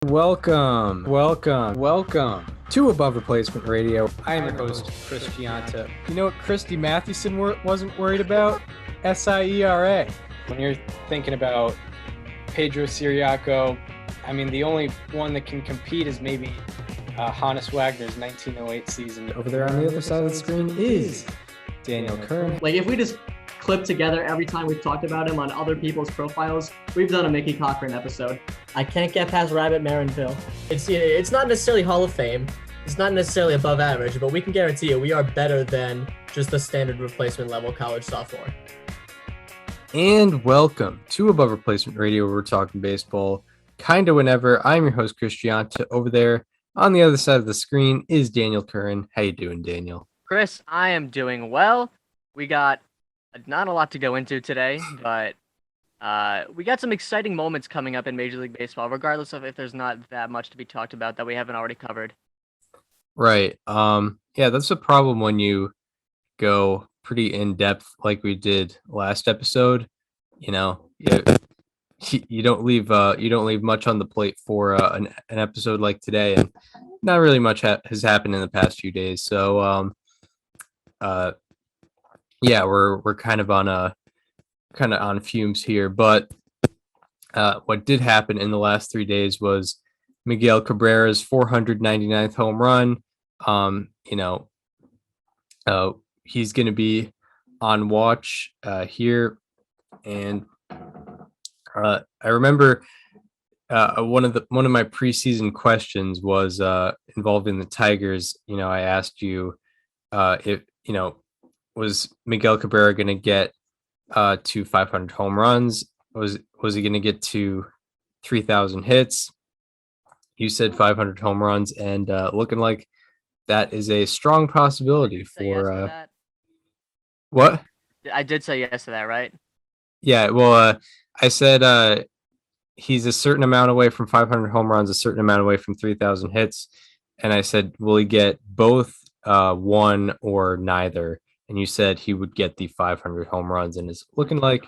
Welcome to Above Replacement Radio. I am your host, Chris Gianta. You know what Christy Mathewson wasn't worried about? SIERA. When you're thinking about Pedro Siriaco, I mean, the only one that can compete is maybe Hannes Wagner's 1908 season. Over there on the other side of the screen is Daniel Curran. Like, if we just clip together every time we've talked about him on other people's profiles, we've done a Mickey Cochran episode. I can't get past Rabbit Marinville. It's not necessarily Hall of Fame. It's not necessarily above average, but we can guarantee you we are better than just the standard replacement level college sophomore. And welcome to Above Replacement Radio, where we're talking baseball kind of whenever. I'm your host, Chris Gianta. Over there on the other side of the screen is Daniel Curran. How you doing, Daniel? Chris, I am doing well. We got not a lot to go into today, but we got some exciting moments coming up in Major League Baseball, regardless of if there's not that much to be talked about that we haven't already covered. Right. Yeah, that's a problem when you go pretty in depth like we did last episode. You know, you don't leave much on the plate for an episode like today, and not really much has happened in the past few days. So yeah, we're kind of on fumes here, but what did happen in the last 3 days was Miguel Cabrera's 499th home run. He's going to be on watch here, and I remember one of my preseason questions was involved in the Tigers. You know, I asked you if was Miguel Cabrera going to get to 500 home runs? Was he going to get to 3,000 hits? You said 500 home runs, and looking like that is a strong possibility for yes what? I did say yes to that, right? Yeah, well, I said he's a certain amount away from 500 home runs, a certain amount away from 3,000 hits, and I said, will he get both, one or neither? And you said he would get the 500 home runs, and it's looking like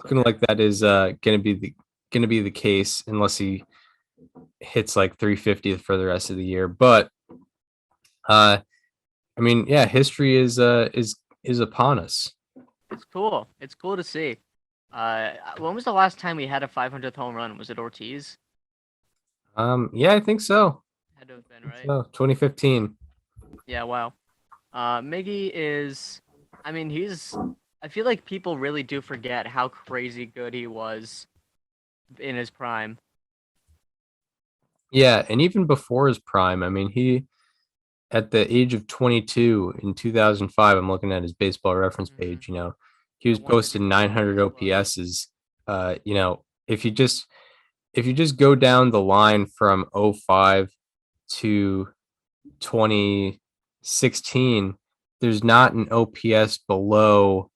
that is going to be the case, unless he hits like 350 for the rest of the year. But I mean, yeah, history is upon us. It's cool. It's cool to see. When was the last time we had a 500th home run? Was it Ortiz? Yeah, I think so. Had to have been, right? So 2015. Yeah, wow. Miggy is, I feel like people really do forget how crazy good he was in his prime. Yeah, and even before his prime, I mean, he, at the age of 22 in 2005, I'm looking at his baseball reference page, he was posting 900 OPSs. If you just go down the line from 05 to 2016, there's not an OPS below,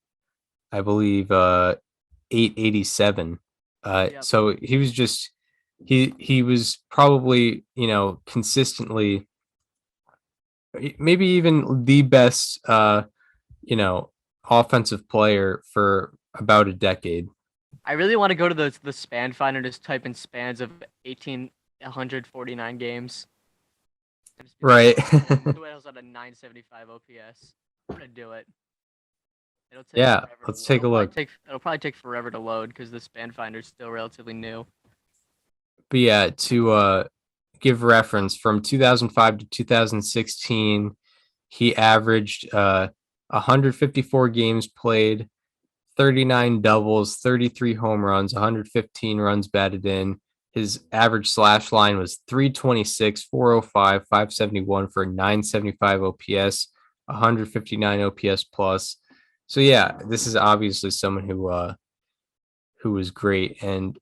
I believe, 887. Yep. So he was just he was probably consistently, maybe even the best offensive player for about a decade. I really want to go to the span finder, just type in spans of 1,849 games. Right. Who else at a 975 OPS? I'm gonna do it. It'll take let's take a look. It'll probably take forever to load because the span finder is still relatively new. But yeah, to give reference, from 2005 to 2016, he averaged 154 games played, 39 doubles, 33 home runs, 115 runs batted in. His average slash line was 326, 405, 571 for 975 OPS, 159 OPS plus. So yeah, this is obviously someone who was great, and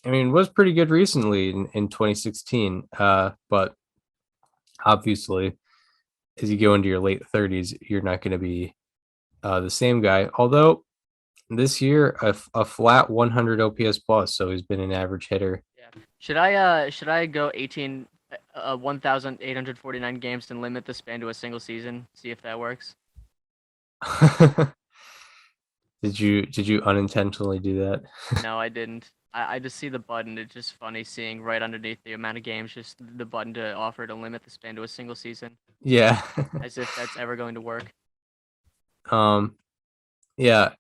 was pretty good recently in 2016. But obviously, as you go into your late 30s, you're not going to be the same guy. Although this year, a flat 100 OPS plus, so he's been an average hitter. Yeah. Should I go 1,849 games and limit the span to a single season? See if that works. Did you unintentionally do that? No, I didn't. I just see the button. It's just funny seeing right underneath the amount of games, just the button to offer to limit the span to a single season, Yeah. as if that's ever going to work. Yeah.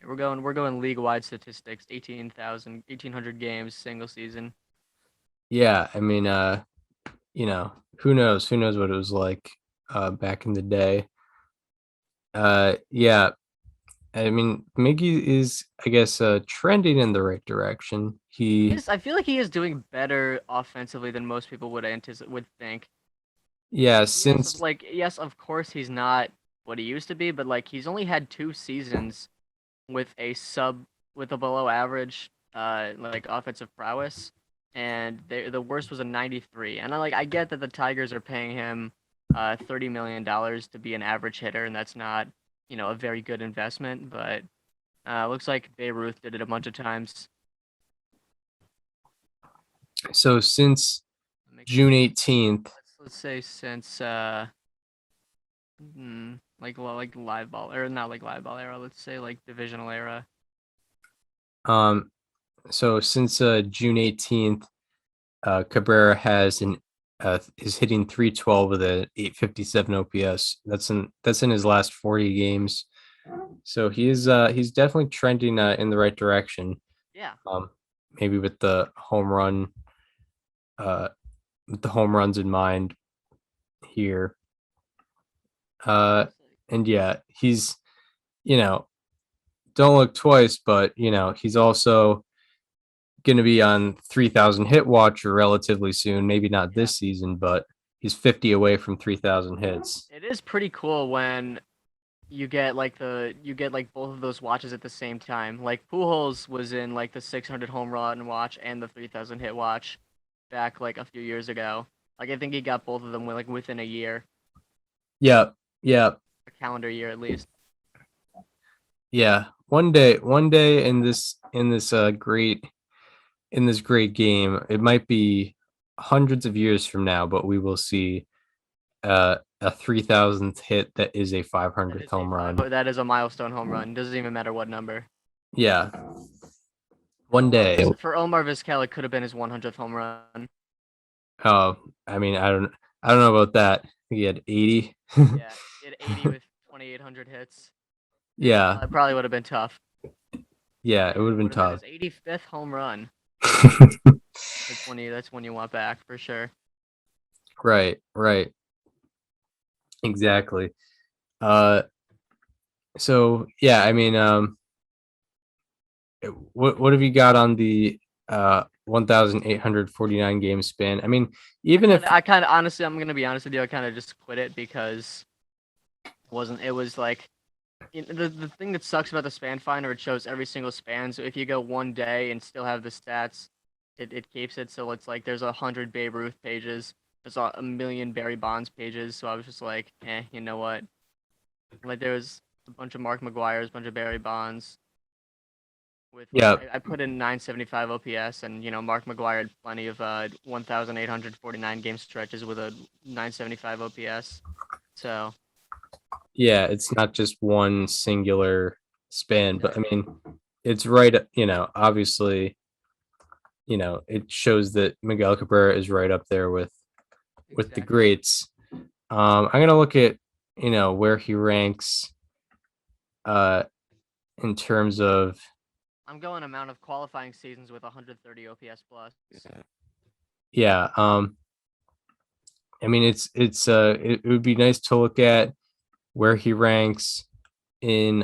We're going league wide statistics. 1,800 games single season. Yeah. I mean, who knows? Who knows what it was like back in the day. Yeah. I mean, Miggy is, I guess, trending in the right direction. I feel like he is doing better offensively than most people would think. Yeah, Yes, since yes, of course he's not what he used to be, but like he's only had 2 seasons with a below average like offensive prowess, and the worst was a 93. And I get that the Tigers are paying him $30 million to be an average hitter, and that's not a very good investment, but looks like Babe Ruth did it a bunch of times. so since June 18th, Let's say since like live ball, or not like live ball era, let's say like divisional era. so since June 18th, Cabrera is hitting 312 with a 857 OPS. That's in his last 40 games. So he's definitely trending in the right direction. Yeah. Maybe with the home runs in mind here. And yeah, he's, don't look twice, but he's also going to be on 3,000 hit watch relatively soon. Maybe not this season, but he's 50 away from 3,000 hits. It is pretty cool when you get like both of those watches at the same time. Like Pujols was in like the 600 home run watch and the 3,000 hit watch back like a few years ago. Like I think he got both of them like within a year. Yeah. A calendar year at least. Yeah. One day in this great game, it might be hundreds of years from now, but we will see a 3,000th hit that is a 500th home run. That is a milestone home run. Doesn't even matter what number. Yeah. One day. For Omar Vizquel, it could have been his 100th home run. Oh, I mean, I don't know about that. I think he had 80. Yeah, he had 80 with 2,800 hits. Yeah. It probably would have been tough. Yeah, it would have been tough. His 85th home run. That's when you want back for sure. Right. Exactly. So yeah, I mean, what have you got on the 1,849 game span? I mean, even if I kind of honestly, I'm gonna be honest with you, I kind of just quit it because it was like the thing that sucks about the span finder, it shows every single span. So if you go one day and still have the stats, it keeps it. So it's like there's 100 Babe Ruth pages, there's a million Barry Bonds pages. So I was just like, you know what? Like there was a bunch of Mark McGuire's, a bunch of Barry Bonds. I put in 975 OPS, and Mark McGuire had plenty of 1,849 game stretches with a 975 OPS. So yeah, it's not just one singular span, but I mean, it's right. Obviously, it shows that Miguel Cabrera is right up there with the greats. I'm gonna look at where he ranks in terms of. I'm going amount of qualifying seasons with 130 OPS plus. Yeah. I mean, it would be nice to look at where he ranks in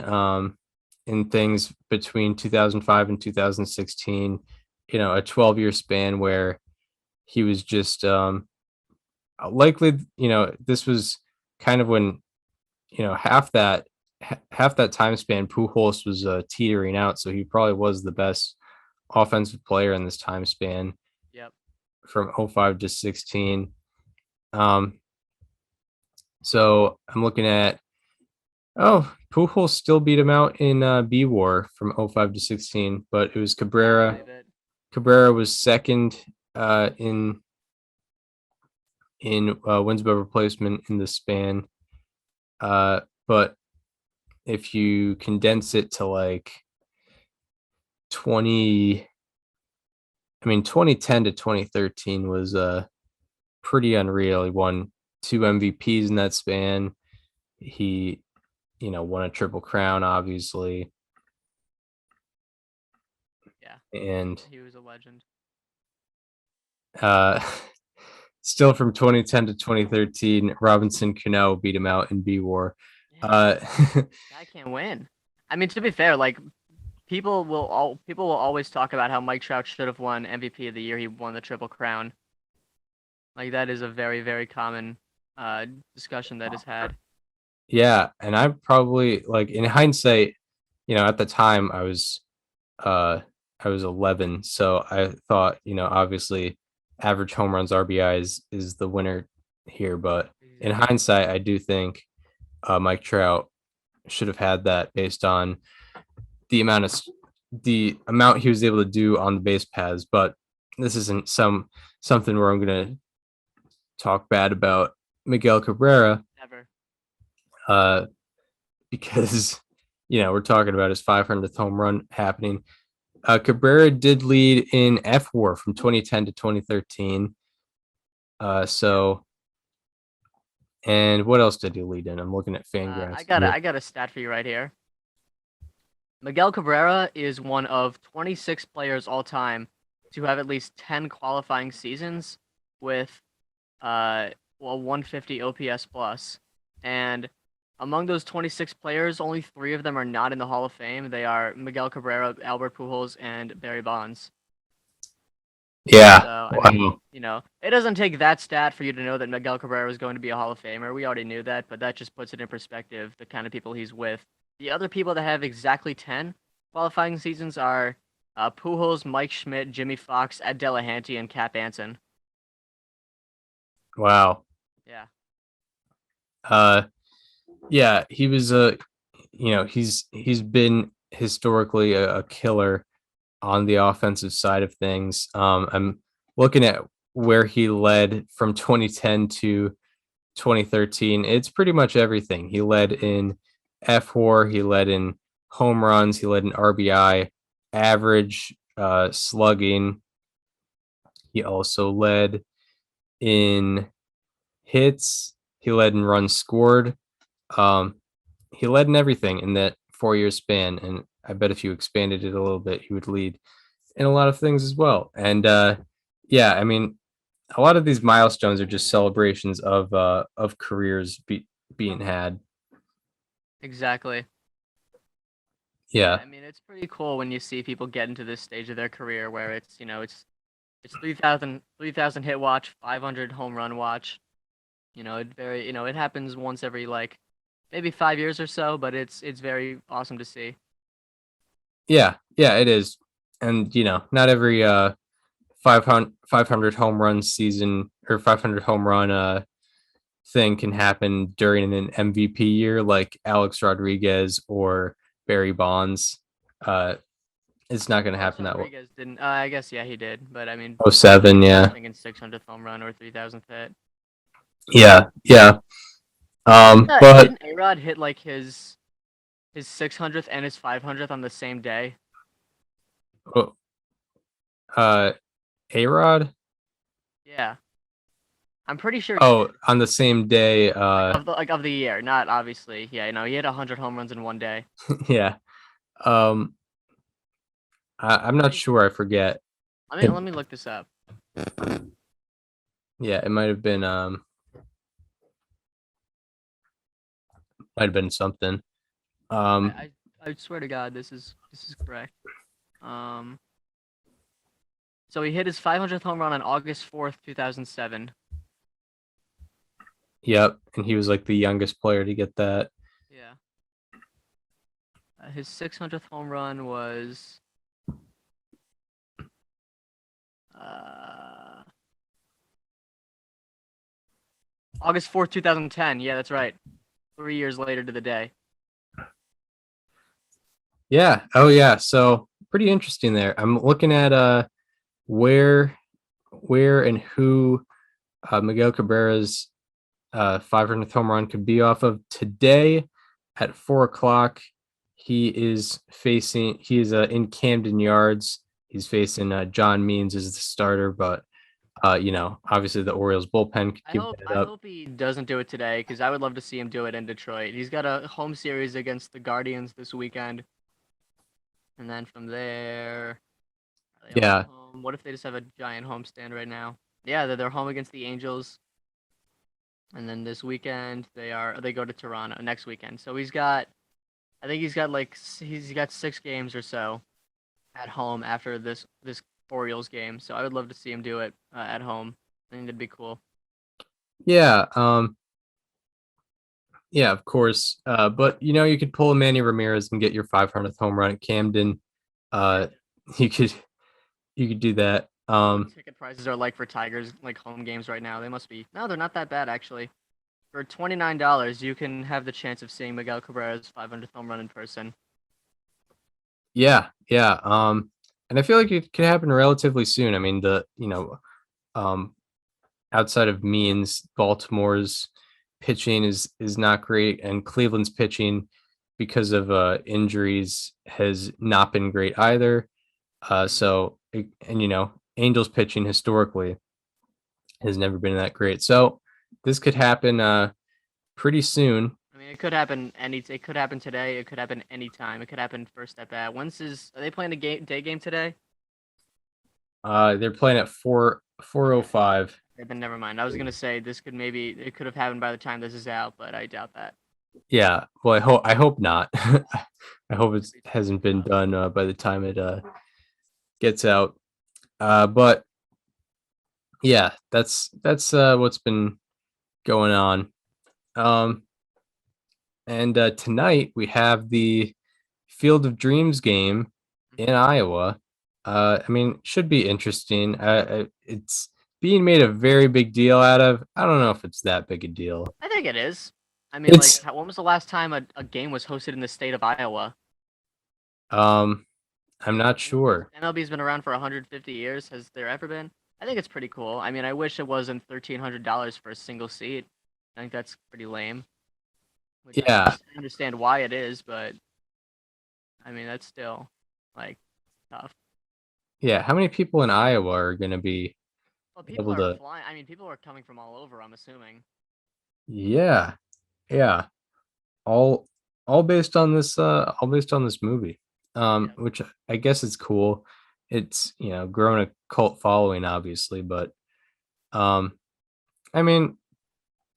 things between 2005 and 2016. A 12-year span where he was just likely. This was kind of when half that time span, Pujols was teetering out, so he probably was the best offensive player in this time span. Yep. From 05 to 16. So I'm looking at Pujols still beat him out in B War from 05 to 16, but it was Cabrera. Cabrera was second in wins above replacement in the span. But if you condense it to like 2010 to 2013 was pretty unreal. He won 2 MVPs in that span. He, won a Triple Crown, obviously. Yeah, And he was a legend. uh, still from 2010 to 2013, Robinson Cano beat him out in B War. Yeah, guy can't win. I mean, to be fair, like people will always talk about how Mike Trout should have won MVP of the year. He won the Triple Crown. Like that is a very, very common discussion that is had. Yeah, and I probably like in hindsight, at the time uh I was 11, so I thought, obviously average home runs RBIs is the winner here, but in Exactly. hindsight, I do think Mike Trout should have had that based on the amount he was able to do on the base paths. But this isn't something where I'm gonna talk bad about Miguel Cabrera, Never. uh, because we're talking about his 500th home run happening. Cabrera did lead in F WAR from 2010 to 2013. So, and what else did he lead in? I'm looking at Fangraphs. I got a stat for you right here. Miguel Cabrera is one of 26 players all time to have at least 10 qualifying seasons with 150 OPS plus. And among those 26 players, only 3 of them are not in the Hall of Fame. They are Miguel Cabrera, Albert Pujols, and Barry Bonds. Yeah. So, Wow. I mean, it doesn't take that stat for you to know that Miguel Cabrera is going to be a Hall of Famer. We already knew that, but that just puts it in perspective, the kind of people he's with. The other people that have exactly 10 qualifying seasons are Pujols, Mike Schmidt, Jimmy Fox, Ed Delahanty, and Cap Anson. Wow. Yeah. Yeah, he was he's been historically a killer on the offensive side of things. I'm looking at where he led from 2010 to 2013. It's pretty much everything. He led in F WAR, he led in home runs, he led in RBI, average, slugging. He also led in hits. He led in runs scored. Um, he led in everything in that 4-year span, and I bet if you expanded it a little bit, he would lead in a lot of things as well. And yeah, I mean, a lot of these milestones are just celebrations of careers being had. Exactly. Yeah, I mean, it's pretty cool when you see people get into this stage of their career where it's 3,000 hit watch, 500 home run watch. It happens once every like maybe 5 years or so, but it's very awesome to see. yeah, it is. And not every 500 home run season or 500 home run thing can happen during an MVP year like Alex Rodriguez or Barry Bonds. It's not going to happen that way. Rodriguez didn't. I guess yeah, he did, but I mean, 07, yeah. thinking 600th home run or 3,000th hit. Yeah. But Didn't A-Rod hit like his 600th and his 500th on the same day? A-Rod? Yeah, I'm pretty sure. Oh, on the same day. Of the year, not obviously. Yeah, he hit 100 home runs in one day. Yeah. I'm not sure. I forget. Let me look this up. Yeah, it might have been something. I swear to God, this is correct. So he hit his 500th home run on August 4th, 2007. Yep, and he was like the youngest player to get that. Yeah. His 600th home run was August 4th, 2010. Yeah, that's right. 3 years later to the day. Yeah. Oh yeah. So pretty interesting there. I'm looking at where and who Miguel Cabrera's 500th home run could be off of today at 4 o'clock. He is in Camden Yards. He's facing John Means as the starter, but obviously the Orioles bullpen could keep that I up. hope he doesn't do it today because I would love to see him do it in Detroit. He's got a home series against the Guardians this weekend, and then from there, are they always Yeah, home? What if they just have a giant homestand right now? Yeah, they're home against the Angels, and then this weekend they go to Toronto next weekend. So I think he's got 6 games or so at home after this Orioles game. So I would love to see him do it at home. I think that'd be cool. yeah, yeah, of course. But you could pull a Manny Ramirez and get your 500th home run at Camden. Uh, you could do that. What ticket prices are like for Tigers like home games right now? They must be no, they're not that bad actually. For $29, you can have the chance of seeing Miguel Cabrera's 500th home run in person. Yeah, yeah. And I feel like it could happen relatively soon. I mean, um, outside of Means, Baltimore's pitching is not great, and Cleveland's pitching because of injuries has not been great either. Angels pitching historically has never been that great. So this could happen pretty soon. I mean, it could happen it could happen today. It could happen anytime. It could happen first at bat. Are they playing the day game today? They're playing at 4:05. Then never mind. I was gonna say it could have happened by the time this is out, but I doubt that. Yeah, well, I hope not. I hope it hasn't been done by the time it gets out. But yeah, that's what's been going on. And tonight we have the Field of Dreams game in Iowa. I mean, should be interesting. It's being made a very big deal out of. I don't know if it's that big a deal. I think it is. I mean, It's when was the last time a game was hosted in the state of Iowa? I'm not sure. MLB's been around for 150 years. Has there ever been? I think it's pretty cool. I mean, I wish it wasn't $1,300 for a single seat. I think that's pretty lame. Which Yeah, I understand why it is, but I mean, that's still like tough. yeah. How many people in Iowa are going to be Well, people able are to? flying. I mean, people are coming from all over, I'm assuming. Yeah, yeah. All all based on this movie. Yeah. Which I guess is cool. It's grown a cult following, obviously, but um, I mean,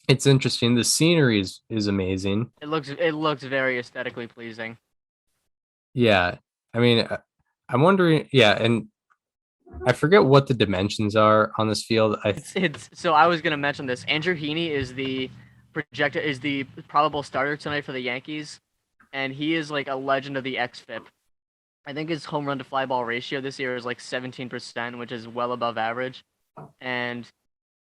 it's interesting. The scenery is amazing. It looks very aesthetically pleasing. Yeah, I mean, I'm wondering. Yeah, and I forget what the dimensions are on this field. It's so I was gonna mention this. Andrew Heaney is the probable starter tonight for the Yankees, and he is like a legend of the xFIP. I think his home run to fly ball ratio this year is like 17%, which is well above average. And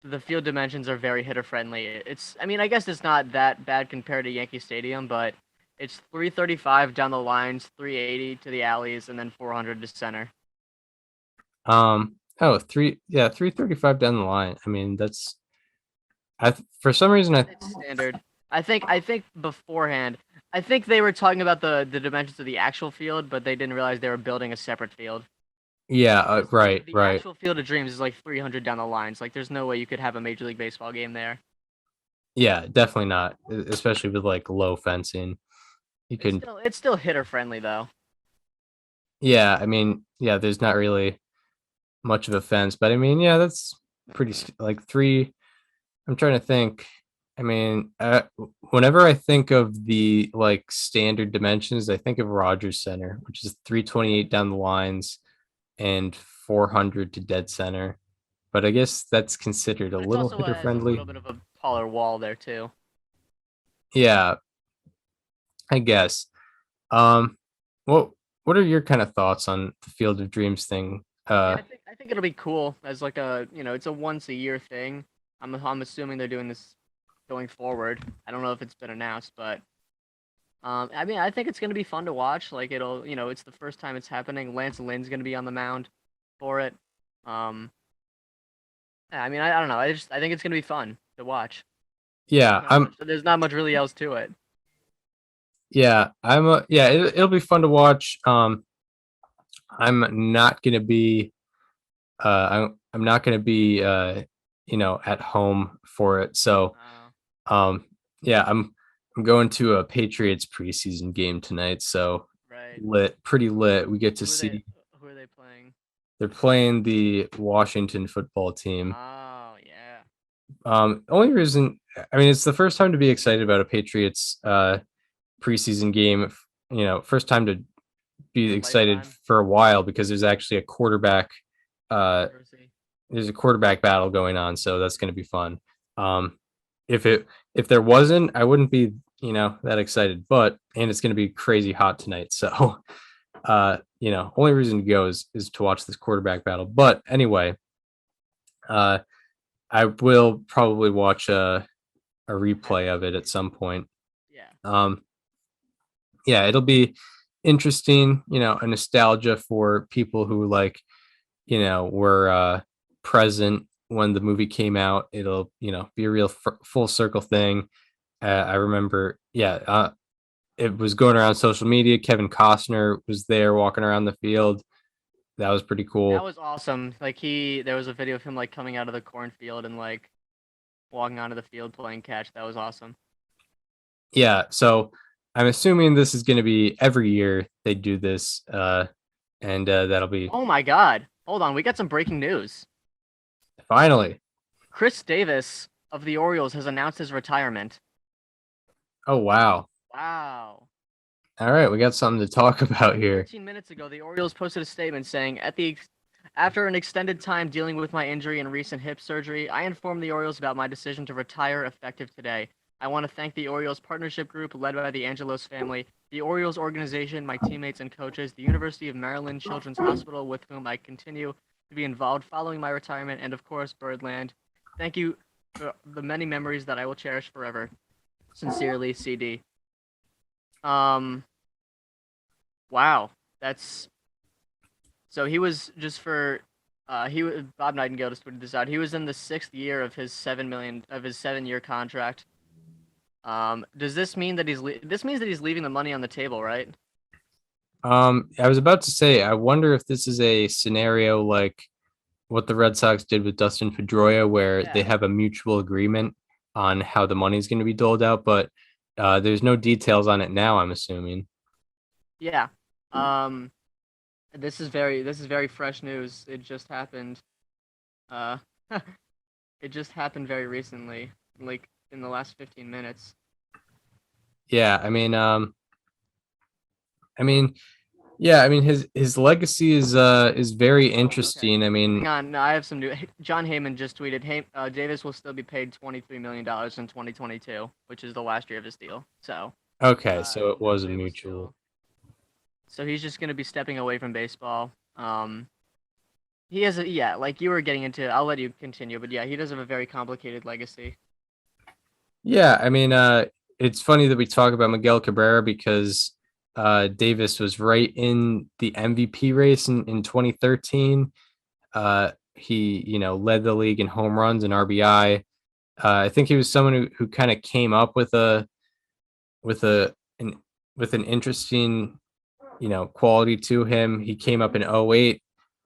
the field dimensions are very hitter friendly. I mean, I guess it's not that bad compared to Yankee Stadium, but it's 335 down the lines, 380 to the alleys, and then 400 to center. Oh, 335 down the line. I mean, that's for some reason It's standard. I think beforehand, I think they were talking about the dimensions of the actual field, but they didn't realize they were building a separate field. yeah, The right. actual Field of Dreams is like 300 down the lines. Like, there's no way you could have a Major League Baseball game there. Yeah, definitely not, especially with like low fencing. You can It's still hitter friendly though. Yeah, I mean, yeah, there's not really much of a fence, but I mean, yeah, that's pretty like three. I'm trying to think. I mean, whenever I think of the like standard dimensions, I think of Rogers Center, which is 328 down the lines and 400 to dead center. But I guess that's considered a But it's little also hitter has a friendly. little bit of a taller wall there too. Yeah, I guess. Um, what what are your kind of thoughts on the Field of Dreams thing? Yeah, I think it'll be cool as like it's a once a year thing. I'm assuming they're doing this going forward. I don't know if it's been announced, but I mean, I think it's gonna be fun to watch. Like it's the first time it's happening. Lance Lynn's gonna be on the mound for it. Um, yeah, I mean, I don't know. I think it's gonna be fun to watch. Yeah, There's not much really else to it. Yeah, it'll be fun to watch. I'm not gonna be I'm not gonna be at home for it. So um yeah, I'm going to a Patriots preseason game tonight. So Right. pretty lit. We get to Who are they? see Who are they playing? they're playing the Washington football team. Oh yeah. Only reason, I mean, it's the first time to be excited about a Patriots preseason game. First time to be In a excited lifetime. for a while because there's actually a quarterback. Uh, Controversy. there's a quarterback battle going on, so that's going to be fun. Um, if there wasn't, I wouldn't be that excited. But and it's going to be crazy hot tonight, so only reason to go is to watch this quarterback battle. But anyway, uh, I will probably watch a replay of it at some point. Yeah. Yeah, it'll be interesting, a nostalgia for people who were present when the movie came out. It'll, be a real full circle thing. I remember, it was going around social media. Kevin Costner was there walking around the field. That was pretty That cool. was awesome. Like there was a video of him like coming out of the cornfield and like walking onto the field playing catch. That was awesome. Yeah, so I'm assuming this is going to be every year they do this, and that'll be Oh my God! Hold on, we got some breaking news. finally. Chris Davis of the Orioles has announced his retirement. Oh wow! Wow. All right, we got something to talk about here. 13 minutes ago, the Orioles posted a statement saying, After an extended time dealing with my injury and recent hip surgery, I informed the Orioles about my decision to retire effective today. I want to thank the Orioles partnership group led by the Angelos family, the Orioles organization, my teammates and coaches, the University of Maryland Children's Hospital with whom I continue to be involved following my retirement, and of course, Birdland. Thank you for the many memories that I will cherish forever. Sincerely, CD. Wow. That's so he was just for Bob Nightingale just tweeted this out. He was in the 6th year of his 7-year contract. Does this mean that this means that he's leaving the money on the table, right? I was about to say, I wonder if this is a scenario like what the Red Sox did with Dustin Pedroia, where they Yeah. have a mutual agreement on how the money's going to be doled out, but there's no details on it now, I'm assuming. Yeah. Um, this is very fresh news. It just happened. Uh, it just happened very recently, like in the last 15 minutes. Yeah, his legacy is very interesting. I mean, Hang on, no, I have some new. John Heyman just tweeted, "Hey, Davis will still be paid $23 million in 2022, which is the last year of his deal." So, okay, so it no was a way mutual. So he's just gonna be stepping away from baseball. He has like you were getting into. I'll let you continue, but yeah, he does have a very complicated legacy. Yeah, it's funny that we talk about Miguel Cabrera because Davis was right in the MVP race in 2013. He, led the league in home runs and RBI. I think he was someone who kind of came up with with a an with an interesting, quality to him. He came up in '08,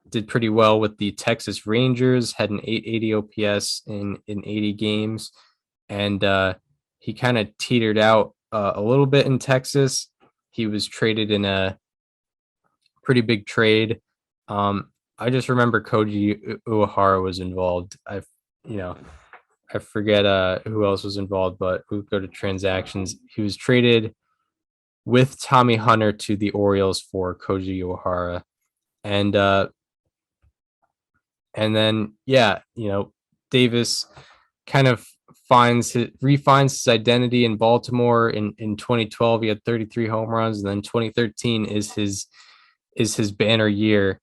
did pretty well with the Texas Rangers, had an 880 OPS in 80 games, and he kind of teetered out a little bit in Texas. He was traded in a pretty big trade. I just remember Koji Uehara was involved. You know, I forget who else was involved, but we go to transactions. He was traded with Tommy Hunter to the Orioles for Koji Uehara, and then Davis kind of refines his identity in Baltimore in 2012. He had 33 home runs, and then 2013 is his banner year,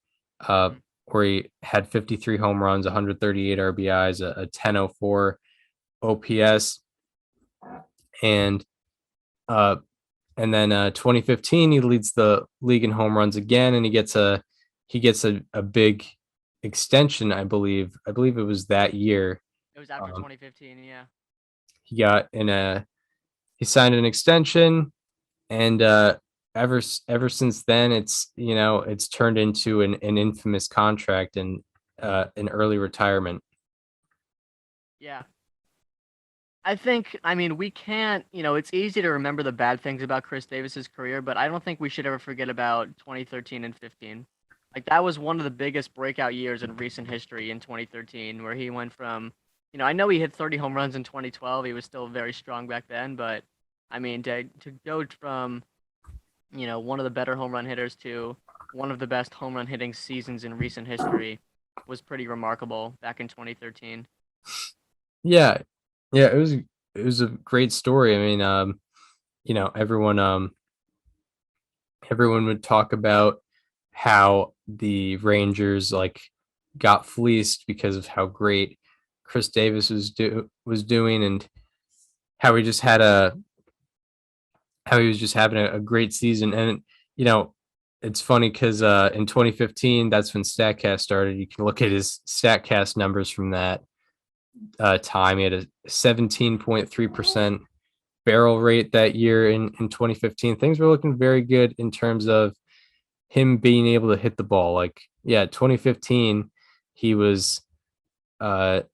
where he had 53 home runs, 138 RBIs, a 1004 OPS, and then 2015 he leads the league in home runs again, and he gets a big extension. I believe it was that year. It was after 2015, yeah. He got he signed an extension, and ever since then, it's turned into an infamous contract and an early retirement. Yeah. I mean, we can't, it's easy to remember the bad things about Chris Davis's career, but I don't think we should ever forget about 2013 and 15. Like, that was one of the biggest breakout years in recent history in 2013, where he went from, I know he hit 30 home runs in 2012. He was still very strong back then, but I mean, to go from, one of the better home run hitters to one of the best home run hitting seasons in recent history was pretty remarkable back in 2013. Yeah, yeah, it was a great story. I mean, everyone would talk about how the Rangers like got fleeced because of how great Chris Davis was doing, and how he just had a how he was just having a great season. And you know, it's funny because in 2015, that's when Statcast started. You can look at his Statcast numbers from that time. He had a 17.3% barrel rate that year in 2015. Things were looking very good in terms of him being able to hit the ball. Like, yeah, 2015, he was 95th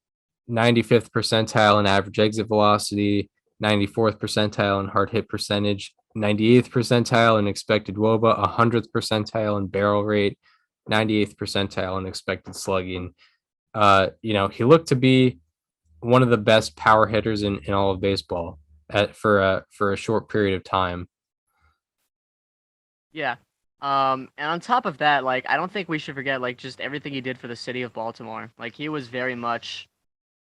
percentile in average exit velocity, 94th percentile in hard hit percentage, 98th percentile in expected WOBA, 100th percentile in barrel rate, 98th percentile in expected slugging. He looked to be one of the best power hitters in all of baseball for a short period of time. Yeah. And on top of that, like, I don't think we should forget, like, just everything he did for the city of Baltimore. Like, he was very much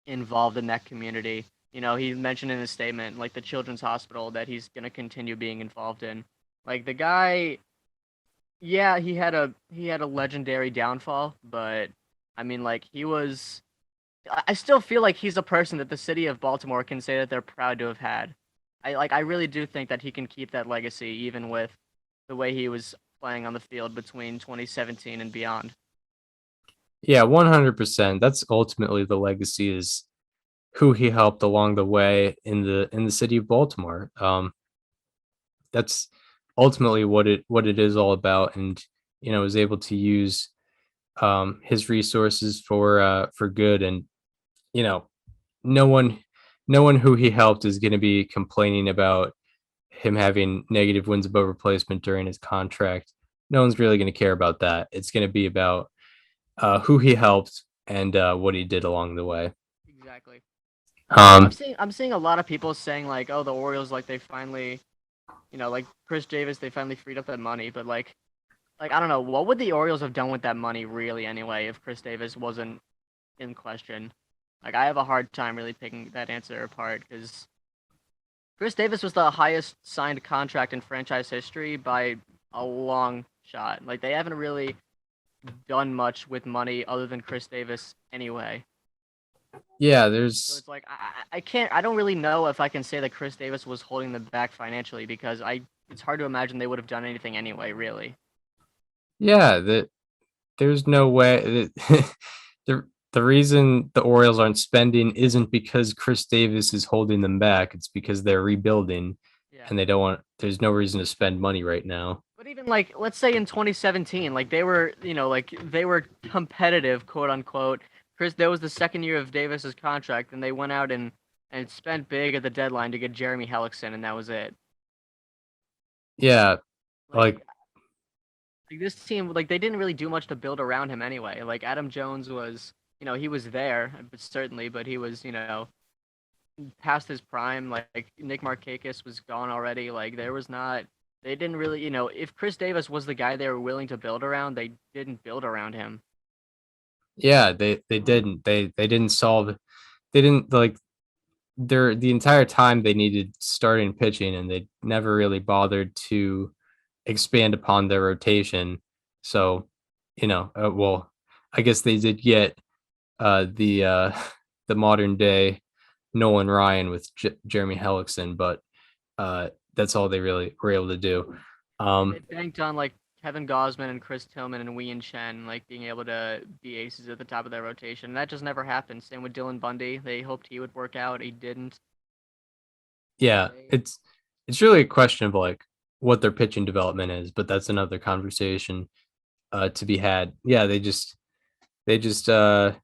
involved in that community. He mentioned in his statement, like, the children's hospital that he's gonna continue being involved in. Like, the guy, yeah, he had a legendary downfall, but I mean, like, I still feel like he's a person that the city of Baltimore can say that they're proud to have had. I really do think that he can keep that legacy even with the way he was playing on the field between 2017 and beyond. Yeah, 100%. That's ultimately the legacy, is who he helped along the way in the city of Baltimore. That's ultimately what it is all about, and is able to use his resources for good. And you know, no one no one who he helped is going to be complaining about him having negative wins above replacement during his contract. No one's really going to care about that. It's going to be about who he helped and what he did along the way. Exactly. I'm Um, seeing a lot of people saying, like, oh, the Orioles, like, they finally, like Chris Davis, they finally freed up that money, but like I don't know, what would the Orioles have done with that money really anyway if Chris Davis wasn't in question? Like, I have a hard time really picking that answer apart because Chris Davis was the highest signed contract in franchise history by a long shot. Like, they haven't really done much with money other than Chris Davis anyway. yeah, So there's it's like I can't, I don't really know if I can say that Chris Davis was holding them back financially because it's hard to imagine they would have done anything anyway, really. yeah, there's no way that the reason the Orioles aren't spending isn't because Chris Davis is holding them back. It's because they're rebuilding Yeah. and they don't want. There's no reason to spend money right now. But even, like, let's say in 2017, like, they were, like, they were competitive, quote unquote. That was the second year of Davis's contract, and they went out and spent big at the deadline to get Jeremy Hellickson, and that was it. Yeah, like Like this team, like, they didn't really do much to build around him anyway. Like, Adam Jones was, he was there, but certainly, but he was, past his prime. Like Nick Markakis was gone already. Like, there was not. They didn't really, if Chris Davis was the guy they were willing to build around, they didn't build around him. yeah, they didn't they didn't solve. They didn't like the entire time they needed starting pitching, and they never really bothered to expand upon their rotation. So, well, I guess they did get the the modern day Nolan Ryan with Jeremy Hellickson, but that's all they really were able to do. They banked on, like, Kevin Gosman and Chris Tillman and Wei Chen, like, being able to be aces at the top of their rotation. That just never happened. Same with Dylan Bundy. They hoped he would work out. He didn't. Yeah, They, it's really a question of like what their pitching development is, but that's another conversation to be had. Yeah, they just yeah,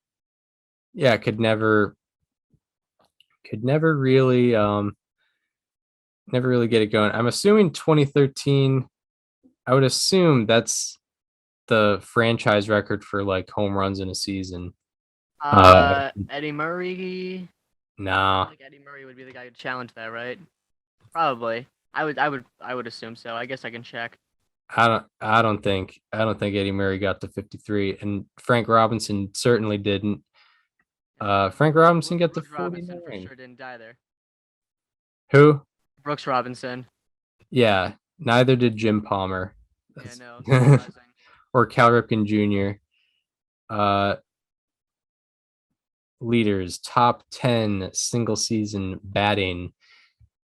could never really never really get it going. I'm assuming 2013, I would assume that's the franchise record for like home runs in a season. Eddie Murray. I Nah, think Eddie Murray would be the guy who'd challenge that, right? Probably. I would assume so. I guess I can check. I don't think Eddie Murray got to 53, and Frank Robinson certainly didn't. Frank Robinson got to Brooks Robinson for 49. sure didn't either. Who? Brooks Robinson. Yeah, neither did Jim Palmer. Yeah, no. That's- Surprising. or Cal Ripken Jr. Leaders, top 10 single season batting.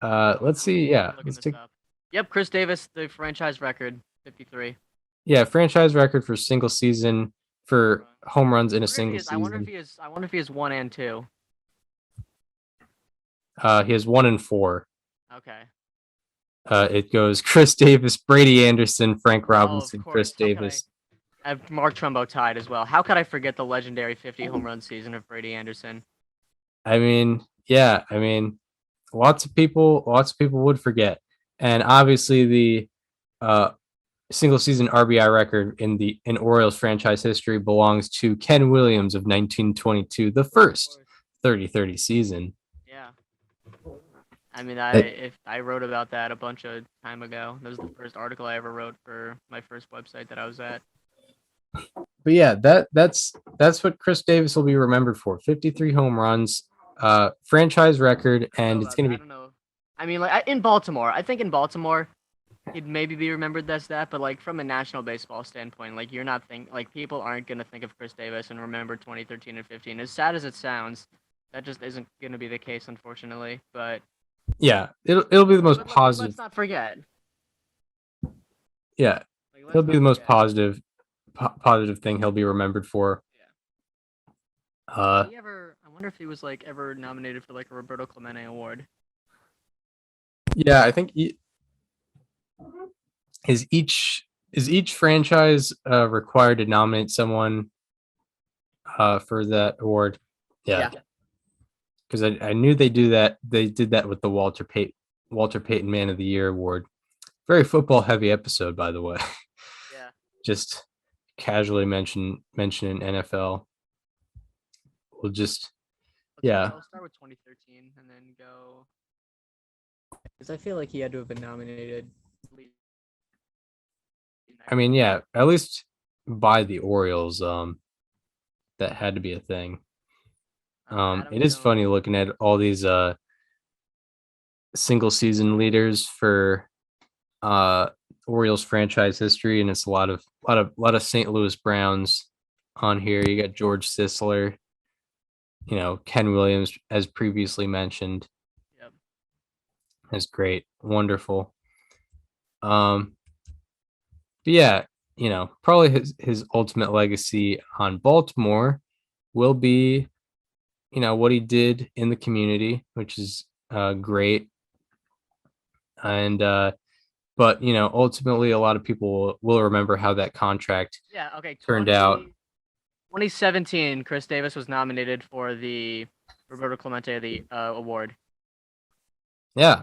Let's see. Yeah, Looking let's this take. up. Yep, Chris Davis, the franchise record, 53. Yeah, franchise record for single season for home runs in a single I wonder if season. he is. I wonder if he is 1 and 2. He has 1 and 4. Okay. It goes Chris Davis, Brady Anderson, Frank Robinson, course. Chris How could Davis. I have Mark Trumbo tied as well. How could I forget the legendary 50 home run season of Brady Anderson? I mean, yeah, I mean, lots of people would forget, and obviously the single season RBI record in Orioles franchise history belongs to Ken Williams of 1922, the first 30-30 season. Yeah. I mean, I wrote about that a bunch of time ago. That was the first article I ever wrote for my first website that I was at. But yeah, that's what Chris Davis will be remembered for. 53 home runs, franchise record, and it's going to I don't know. I mean, like in Baltimore, I think in Baltimore, he'd maybe be remembered as that. But like from a national baseball standpoint, like people aren't gonna think of Chris Davis and remember 2013 and 15. As sad as it sounds, that just isn't gonna be the case, unfortunately. But yeah, it'll be the most positive. Let's not forget. Yeah, it'll be the most positive thing he'll be remembered for. I wonder if he was like ever nominated for like a Roberto Clemente award. Yeah, I think is each franchise required to nominate someone for that award? Yeah. Because I knew they do that. They did that with the Walter Payton Man of the Year award. Very football heavy episode, by the way. Yeah. Just casually mentioning NFL. We'll just I'll start with 2013 and then go. Because I feel like he had to have been nominated. I mean, yeah, at least by the Orioles. That had to be a thing. It is funny looking at all these single season leaders for Orioles franchise history, and it's a lot of St. Louis Browns on here. You got George Sisler, Ken Williams, as previously mentioned. Yep. That's great, wonderful. But yeah, probably his ultimate legacy on Baltimore will be, what he did in the community, which is great. And but ultimately a lot of people will remember how that contract turned out. 2017, Chris Davis was nominated for the Roberto Clemente award. Yeah.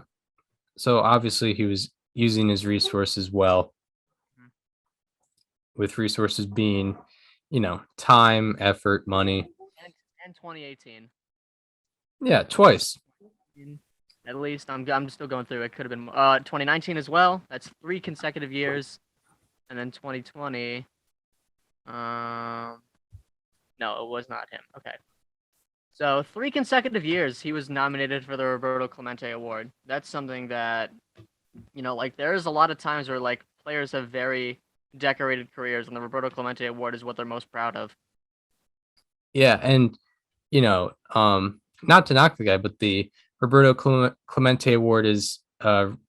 So obviously he was using his resources well. With resources being, time, effort, money. And 2018. Yeah, twice. At least I'm still going through. It could have been 2019 as well. That's 3 consecutive years, and then 2020. No, it was not him. Okay. So 3 consecutive years he was nominated for the Roberto Clemente Award. That's something that, like there's a lot of times where like players have very decorated careers, and the Roberto Clemente Award is what they're most proud of. Yeah, and not to knock the guy, but the Roberto Clemente Award is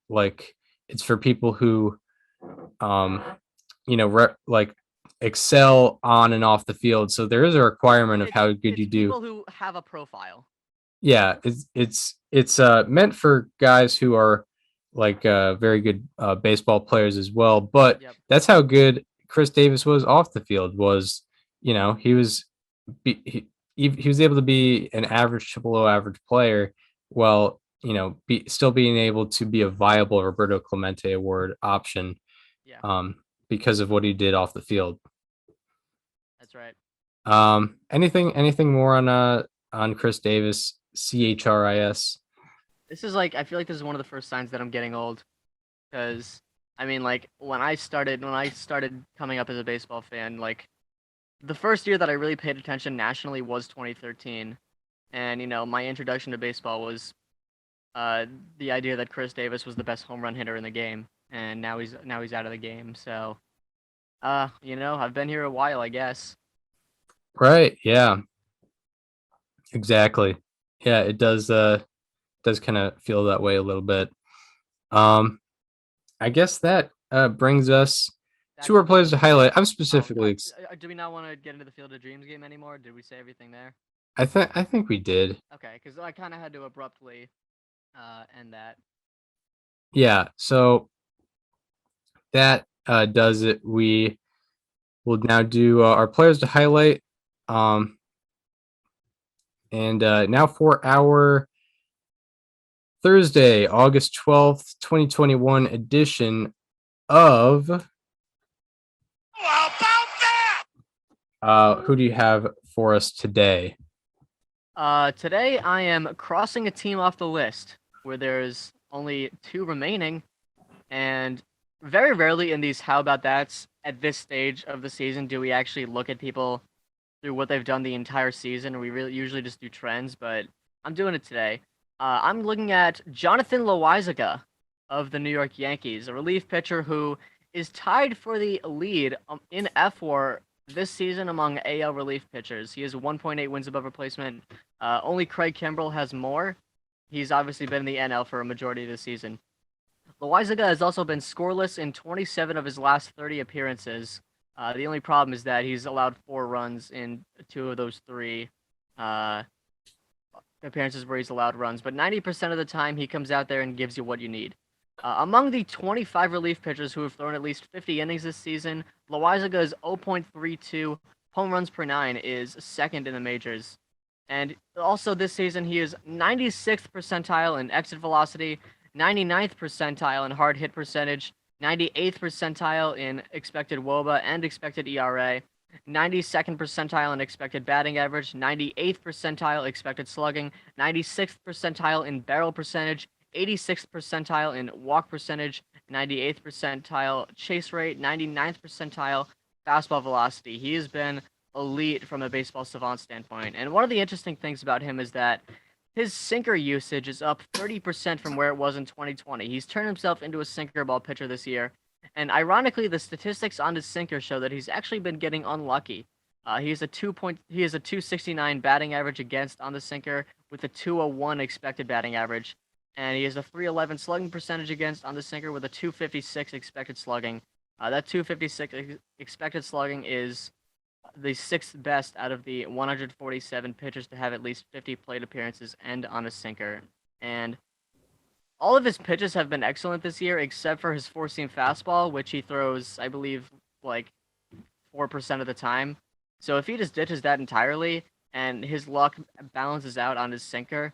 like it's for people who like excel on and off the field. So there is a requirement of how good you do. People who have a profile. Yeah, it's meant for guys who are very good baseball players as well. But Yep. that's how good Chris Davis was off the field. Was he was he was able to be an average to below average player while still being able to be a viable Roberto Clemente Award option Yeah, because of what he did off the field. that's right. Anything more on Chris Davis, CHRIS? This is like I feel like this is one of the first signs that I'm getting old, because I mean, like when I started coming up as a baseball fan, like the first year that I really paid attention nationally was 2013, and my introduction to baseball was the idea that Chris Davis was the best home run hitter in the game, and now he's out of the game. So I've been here a while, I guess. Right. Yeah. Exactly. Yeah. It does kind of feel that way a little bit. I guess that brings us to our players to highlight. I'm specifically. Do we not want to get into the Field of Dreams game anymore? Did we say everything there? I think we did. Okay, because I kind of had to abruptly end that. Yeah. So that does it. We will now do our players to highlight. And now for our Thursday, August 12th, 2021 edition of. How about that? Who do you have for us today? Today I am crossing a team off the list where there's only 2 remaining, and very rarely in these how about that's at this stage of the season do we actually look at people through what they've done the entire season. We really usually just do trends, but I'm doing it today. I'm looking at Jonathan Loaisiga of the New York Yankees, a relief pitcher who is tied for the lead in F4 this season among AL relief pitchers. He has 1.8 wins above replacement. Only Craig Kimbrell has more. He's obviously been in the NL for a majority of the season. Loaisiga has also been scoreless in 27 of his last 30 appearances. The only problem is that he's allowed 4 runs in 2 of those 3 appearances where he's allowed runs. But 90% of the time, he comes out there and gives you what you need. Among the 25 relief pitchers who have thrown at least 50 innings this season, Loaisiga's 0.32 home runs per 9 is second in the majors. And also this season, he is 96th percentile in exit velocity, 99th percentile in hard hit percentage, 98th percentile in expected WOBA and expected ERA, 92nd percentile in expected batting average, 98th percentile expected slugging, 96th percentile in barrel percentage, 86th percentile in walk percentage, 98th percentile chase rate, 99th percentile fastball velocity. He has been elite from a baseball savant standpoint. And one of the interesting things about him is that his sinker usage is up 30% from where it was in 2020. He's turned himself into a sinker ball pitcher this year. And ironically, the statistics on his sinker show that he's actually been getting unlucky. He has a 269 batting average against on the sinker with a 201 expected batting average. And he has a 311 slugging percentage against on the sinker with a 256 expected slugging. That 256 expected slugging is the 6th best out of the 147 pitchers to have at least 50 plate appearances and on a sinker. And all of his pitches have been excellent this year, except for his four-seam fastball, which he throws, I believe, like 4% of the time. So if he just ditches that entirely and his luck balances out on his sinker,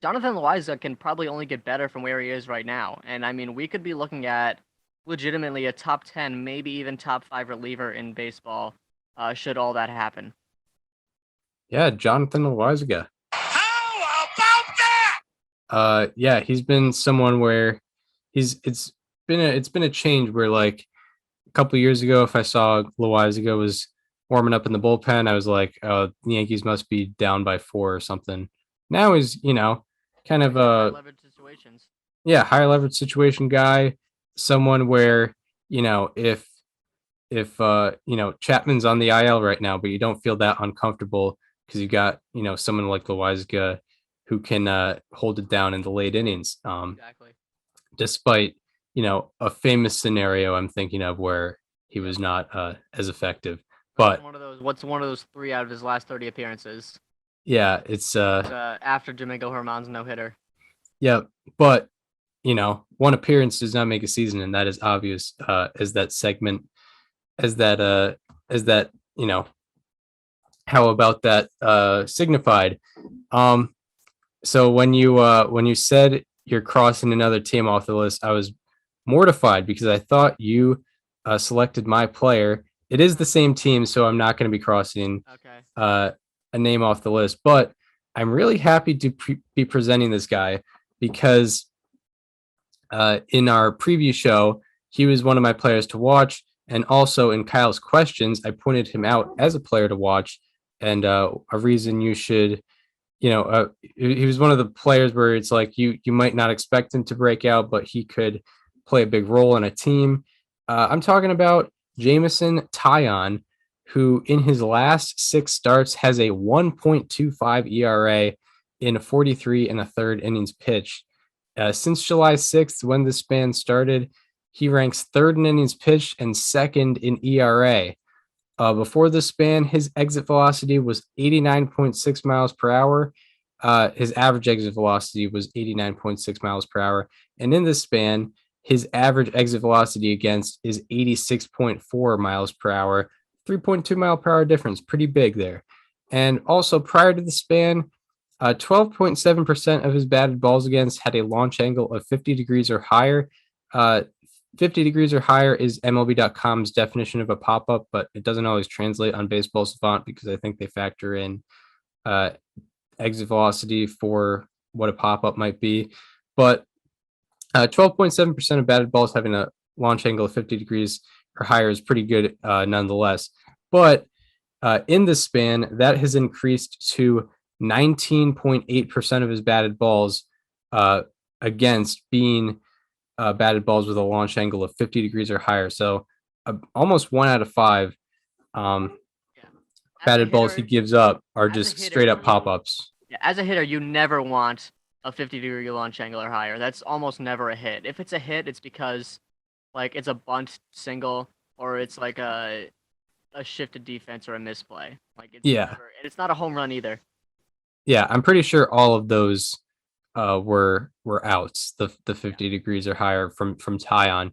Jonathan Loaisiga can probably only get better from where he is right now. And I mean, we could be looking at legitimately a top 10, maybe even top 5 reliever in baseball, should all that happen. Yeah, Jonathan Loaisiga. How about that? Yeah, he's been someone where it's been a change where, like, a couple of years ago, if I saw Loaisiga was warming up in the bullpen, I was like, oh, the Yankees must be down by 4 or something. Now he's, kind of leverage situations. Yeah, high leverage situation guy, someone where, if Chapman's on the IL right now, but you don't feel that uncomfortable because you got, someone like Loaisiga who can hold it down in the late innings. Exactly. Despite, a famous scenario I'm thinking of where he was not as effective. But what's one of those 3 out of his last 30 appearances? Yeah, it's after Domingo Germán's no-hitter. Yeah, but one appearance does not make a season, and that is obvious as that segment, as that how about that signified. So when you said you're crossing another team off the list, I was mortified because I thought you selected my player. It is the same team, so I'm not going to be crossing Okay. a name off the list. But I'm really happy to be presenting this guy because in our preview show, he was one of my players to watch. And also in Kyle's questions, I pointed him out as a player to watch and a reason you should, he was one of the players where it's like you might not expect him to break out, but he could play a big role in a team. I'm talking about Jamison Tyon, who in his last 6 starts has a 1.25 ERA in 43 and a third innings pitched. Since July 6th, when the span started, he ranks 3rd in innings pitched and 2nd in ERA. Before the span, his exit velocity was 89.6 miles per hour. His average exit velocity was 89.6 miles per hour. And in this span, his average exit velocity against is 86.4 miles per hour, 3.2 mile per hour difference, pretty big there. And also prior to the span, 12.7% of his batted balls against had a launch angle of 50 degrees or higher. 50 degrees or higher is MLB.com's definition of a pop-up, but it doesn't always translate on Baseball Savant because I think they factor in exit velocity for what a pop-up might be. But 12.7% of batted balls having a launch angle of 50 degrees or higher is pretty good nonetheless. But in this span, that has increased to 19.8% of his batted balls against being batted balls with a launch angle of 50 degrees or higher. So almost 1 out of 5 batted balls he gives up are just straight up pop-ups. Yeah, as a hitter, you never want a 50-degree launch angle or higher. That's almost never a hit. If it's a hit, it's because like it's a bunt single or it's like a shifted defense or a misplay. Like it's not a home run either. Yeah, I'm pretty sure all of those were outs, the 50 degrees or higher from Tyon.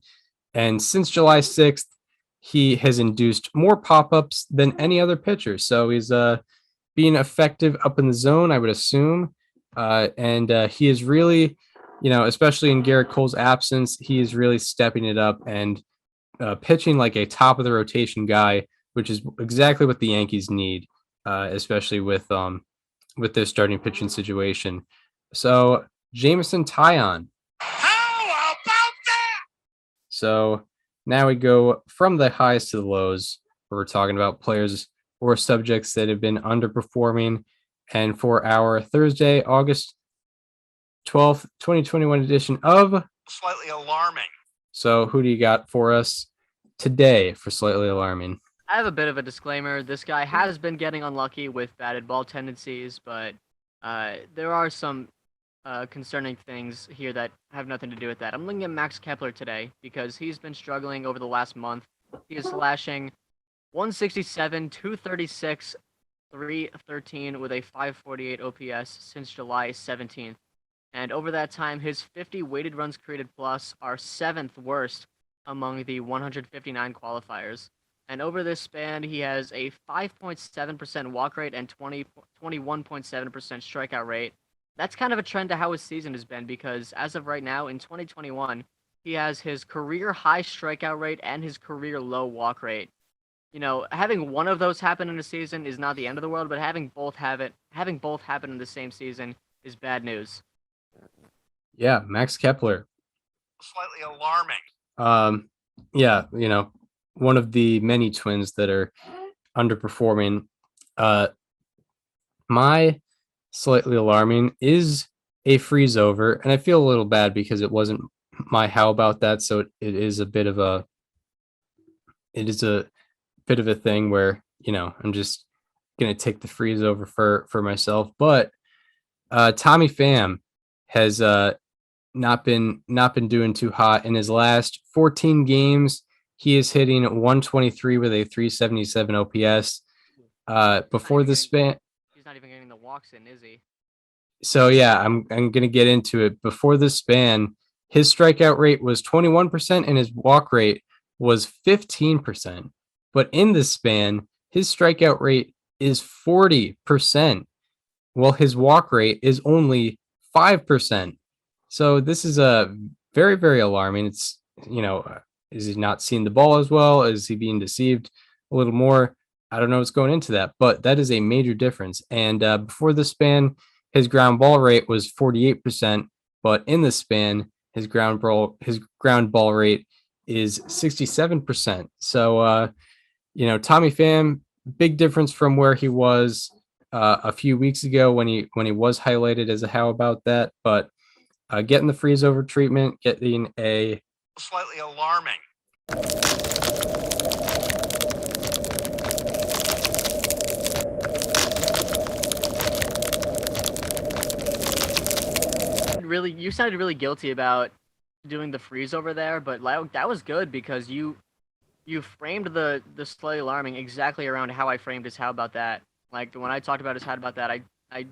And since July 6th, he has induced more pop-ups than any other pitcher. So he's being effective up in the zone, I would assume. And he is really, especially in Garrett Cole's absence, he is really stepping it up and pitching like a top of the rotation guy, which is exactly what the Yankees need, especially with their starting pitching situation. So Jamison Tyon. How about that? So now we go from the highs to the lows, where we're talking about players or subjects that have been underperforming. And for our Thursday, August 12th, 2021 edition of Slightly alarming. So who do you got for us today for Slightly Alarming? I have a bit of a disclaimer. This guy has been getting unlucky with batted ball tendencies, but there are some concerning things here that have nothing to do with that. I'm looking at Max Kepler today because he's been struggling over the last month. He is slashing 167, 236, 313 with a 548 OPS since July 17th. And over that time, his 50 weighted runs created plus are 7th worst among the 159 qualifiers. And over this span, he has a 5.7% walk rate and 21.7% strikeout rate. That's kind of a trend to how his season has been because as of right now, in 2021, he has his career high strikeout rate and his career low walk rate. Having one of those happen in a season is not the end of the world, but having both happen in the same season is bad news. Yeah, Max Kepler. Slightly alarming. Yeah, one of the many twins that are underperforming. My slightly alarming is a freeze over, and I feel a little bad because it wasn't my how about that, so it is a bit of a thing where I'm just gonna take the freeze over for myself. But Tommy Pham has not been doing too hot in his last 14 games. He is hitting 123 with a 377 OPS. Before the span, he's not even getting the walks in, is he? So yeah, I'm gonna get into it. Before the span, his strikeout rate was 21% and his walk rate was 15%. But in this span, his strikeout rate is 40%, while his walk rate is only 5%. So this is a very, very alarming. It's, is he not seeing the ball as well? Is he being deceived a little more? I don't know what's going into that, but that is a major difference. And before the span, his ground ball rate was 48%, but in the span, his ground ball rate is 67%. So, Tommy Pham, big difference from where he was a few weeks ago when he was highlighted as a how about that, but getting the freeze over treatment, getting a Slightly alarming. Really, you sounded really guilty about doing the freeze over there, but like, that was good because you framed the slightly alarming exactly around how I framed his how about that. Like when I talked about his how about that, I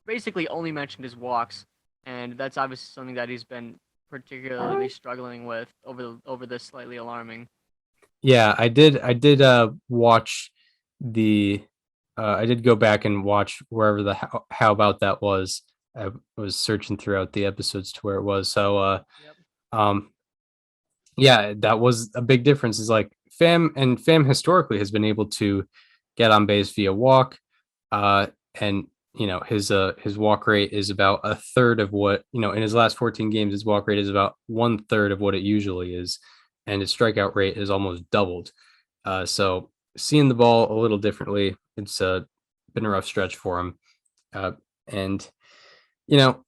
basically only mentioned his walks, and that's obviously something that he's been particularly struggling with over this slightly alarming. Yeah, I did watch the I did go back and watch wherever the how about that was. I was searching throughout the episodes to where it was. So Yep. yeah, that was a big difference. Is like Pham historically has been able to get on base via walk, and his walk rate is about a third of what in his last 14 games. His walk rate is about 1/3 of what it usually is, and his strikeout rate is almost doubled. So seeing the ball a little differently, it's been a rough stretch for him, and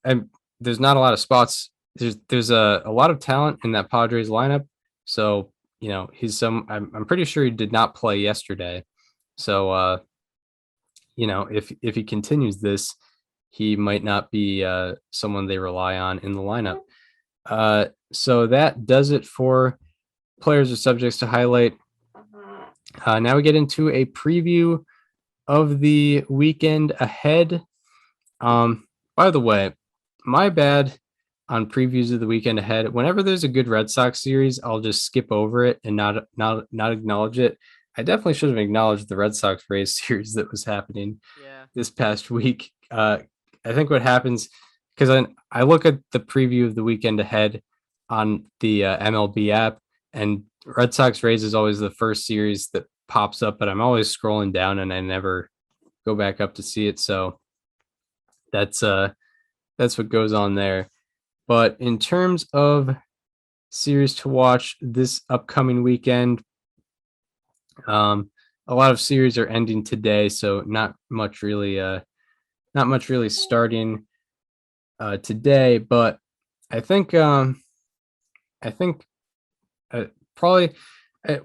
and there's not a lot of spots. There's a lot of talent in that Padres lineup. So, I'm pretty sure he did not play yesterday. So, if he continues this, he might not be someone they rely on in the lineup. So that does it for players or subjects to highlight. Now we get into a preview of the weekend ahead. By the way, my bad on previews of the weekend ahead. Whenever there's a good Red Sox series, I'll just skip over it and not acknowledge it. I definitely should have acknowledged the Red Sox Rays series that was happening this past week. I think what happens, because I look at the preview of the weekend ahead on the MLB app, and Red Sox Rays is always the first series that pops up, but I'm always scrolling down and I never go back up to see it. So that's what goes on there. But in terms of series to watch this upcoming weekend, a lot of series are ending today, so not much really starting today. But I think probably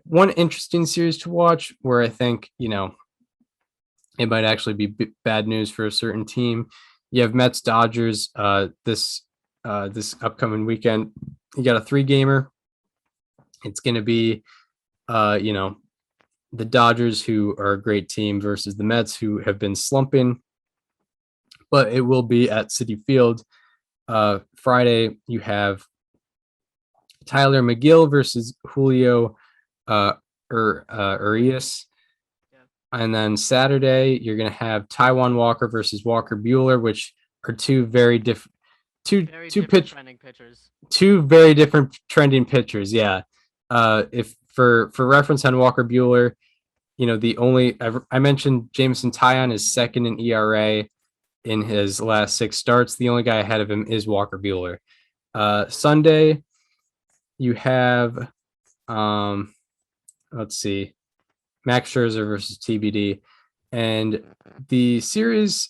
one interesting series to watch where I think it might actually be bad news for a certain team. You have Mets Dodgers this upcoming weekend. You got a 3-gamer. It's going to be the Dodgers, who are a great team, versus the Mets, who have been slumping. But it will be at Citi Field. Friday, you have Tyler McGill versus Julio Urias. And then Saturday, you're going to have Taijuan Walker versus Walker Buehler, which are two very different, two very different trending pitchers. Yeah. If for reference on Walker Buehler, I mentioned Jameson Taillon is second in ERA in his last 6 starts. The only guy ahead of him is Walker Buehler. Sunday, you have let's see, Max Scherzer versus TBD. And the series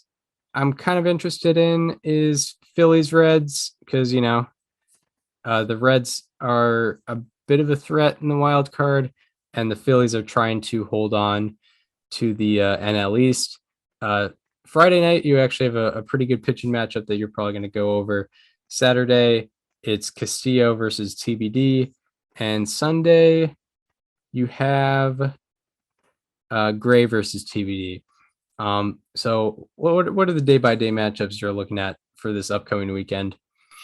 I'm kind of interested in is Phillies Reds, because the Reds are a bit of a threat in the wild card, and the Phillies are trying to hold on to the NL East. Friday night, you actually have a pretty good pitching matchup that you're probably going to go over. Saturday, it's Castillo versus TBD, and Sunday you have Gray versus TBD. So what are the day-by-day matchups you're looking at for this upcoming weekend?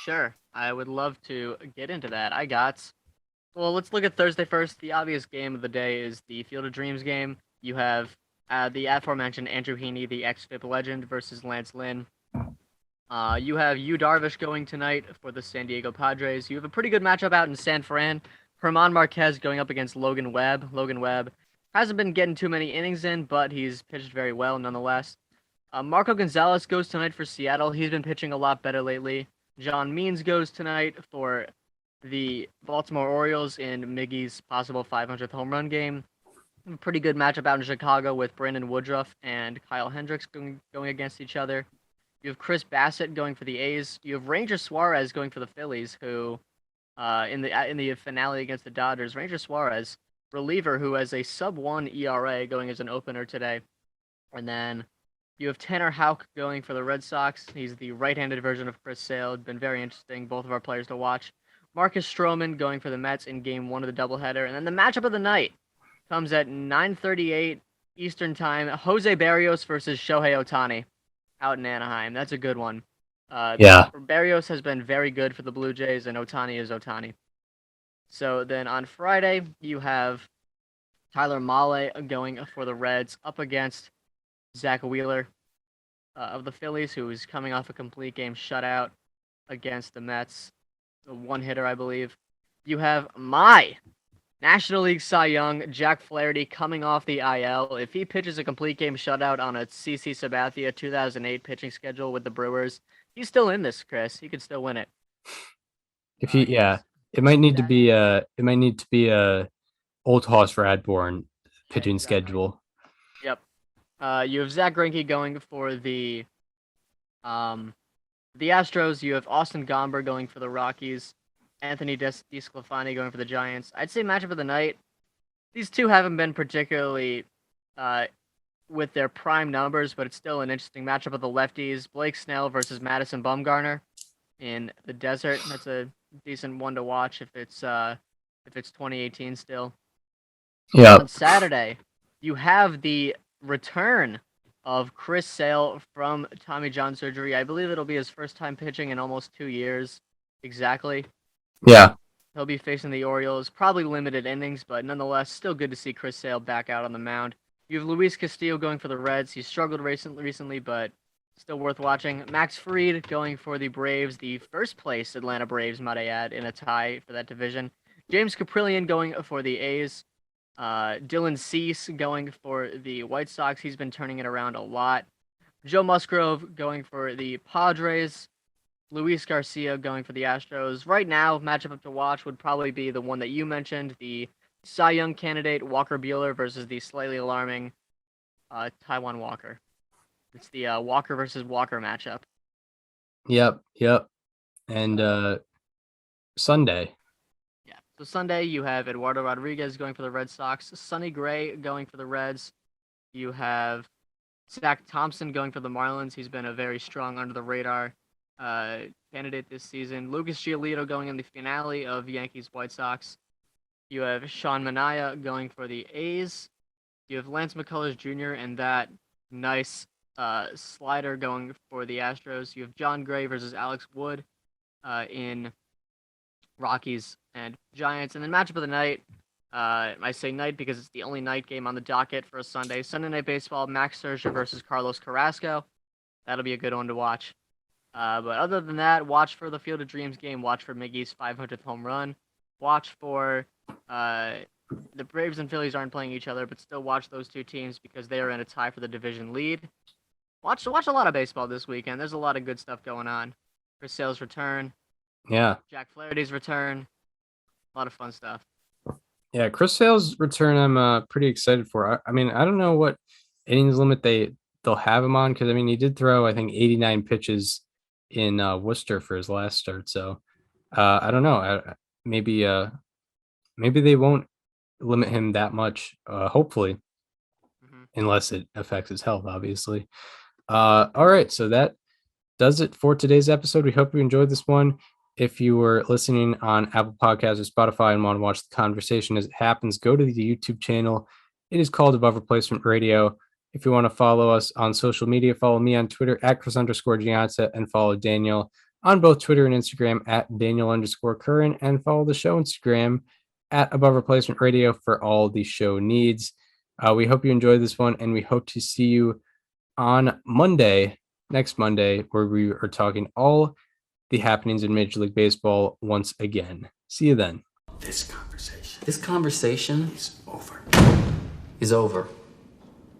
Sure. I would love to get into that. Well, let's look at Thursday first. The obvious game of the day is the Field of Dreams game. You have the aforementioned Andrew Heaney, the ex-FIP legend, versus Lance Lynn. You have Yu Darvish going tonight for the San Diego Padres. You have a pretty good matchup out in San Fran. Herman Marquez going up against Logan Webb. Logan Webb hasn't been getting too many innings in, but he's pitched very well nonetheless. Marco Gonzalez goes tonight for Seattle. He's been pitching a lot better lately. John Means goes tonight for the Baltimore Orioles in Miggy's possible 500th home run game. A pretty good matchup out in Chicago with Brandon Woodruff and Kyle Hendricks going against each other. You have Chris Bassett going for the A's. You have Ranger Suarez going for the Phillies, who in the finale against the Dodgers, Ranger Suarez, reliever who has a sub-1 ERA going as an opener today. And then you have Tanner Houck going for the Red Sox. He's the right-handed version of Chris Sale. Been very interesting, both of our players to watch. Marcus Stroman going for the Mets in Game 1 of the doubleheader. And then the matchup of the night comes at 9:38 Eastern Time. Jose Barrios versus Shohei Ohtani out in Anaheim. That's a good one. Barrios has been very good for the Blue Jays, and Ohtani is Ohtani. So then on Friday, you have Tyler Mahle going for the Reds up against Zach Wheeler of the Phillies, who is coming off a complete game shutout against the Mets. A one-hitter, I believe. You have my National League Cy Young, Jack Flaherty, coming off the IL. If he pitches a complete game shutout on a CC Sabathia 2008 pitching schedule with the Brewers, he's still in this, Chris. He could still win it. It might need to be a old Hoss Radbourn pitching schedule. Yep. You have Zach Greinke going for the Astros. You have Austin Gomber going for the Rockies. Anthony DeSclafani going for the Giants. I'd say matchup of the night. These two haven't been particularly with their prime numbers, but it's still an interesting matchup of the lefties. Blake Snell versus Madison Bumgarner in the desert. That's a decent one to watch if it's 2018 still. Yeah. On Saturday, you have the return of Chris Sale from Tommy John surgery. I believe it'll be his first time pitching in almost 2 years. Exactly. Yeah. He'll be facing the Orioles. Probably limited innings, but nonetheless, still good to see Chris Sale back out on the mound. You have Luis Castillo going for the Reds. He's struggled recently, but still worth watching. Max Fried going for the Braves, the first place Atlanta Braves, might I add, in a tie for that division. James Caprillion going for the A's. Dylan Cease going for the White Sox. He's been turning it around a lot. Joe Musgrove going for the Padres. Luis Garcia going for the Astros. Right now, matchup up to watch would probably be the one that you mentioned, the Cy Young candidate Walker Buehler versus the slightly alarming Taiwan Walker. It's the Walker versus Walker matchup. Yep. And Sunday. Yeah. So Sunday, you have Eduardo Rodriguez going for the Red Sox. Sonny Gray going for the Reds. You have Zach Thompson going for the Marlins. He's been a very strong under-the-radar candidate this season. Lucas Giolito going in the finale of Yankees White Sox. You have Sean Manaea going for the A's. You have Lance McCullers Jr. and that nice slider going for the Astros. You have John Gray versus Alex Wood in Rockies and Giants. And then matchup of the night, I say night because it's the only night game on the docket for a Sunday. Sunday Night Baseball, Max Scherzer versus Carlos Carrasco. That'll be a good one to watch. But other than that, watch for the Field of Dreams game. Watch for Miggy's 500th home run. Watch for the Braves and Phillies aren't playing each other, but still watch those two teams because they are in a tie for the division lead. Watch a lot of baseball this weekend. There's a lot of good stuff going on. Chris Sale's return. Yeah. Jack Flaherty's return. A lot of fun stuff. Yeah, Chris Sale's return I'm pretty excited for. I mean, I don't know what innings limit they'll have him on because I mean he did throw I think 89 pitches in Worcester for his last start. So I don't know. Maybe they won't limit him that much. Hopefully, unless it affects his health, obviously. All right, so that does it for today's episode. We hope you enjoyed this one. If you were listening on Apple Podcasts or Spotify and want to watch the conversation as it happens, go to the YouTube channel. It is called Above Replacement Radio. If you want to follow us on social media, follow me on Twitter at Chris_Gianza and follow Daniel on both Twitter and Instagram at Daniel_Curran, and follow the show Instagram at Above Replacement Radio for all the show needs. We hope you enjoyed this one, and we hope to see you on Monday, next Monday, where we are talking all the happenings in Major League Baseball once again. See you then. This conversation is over.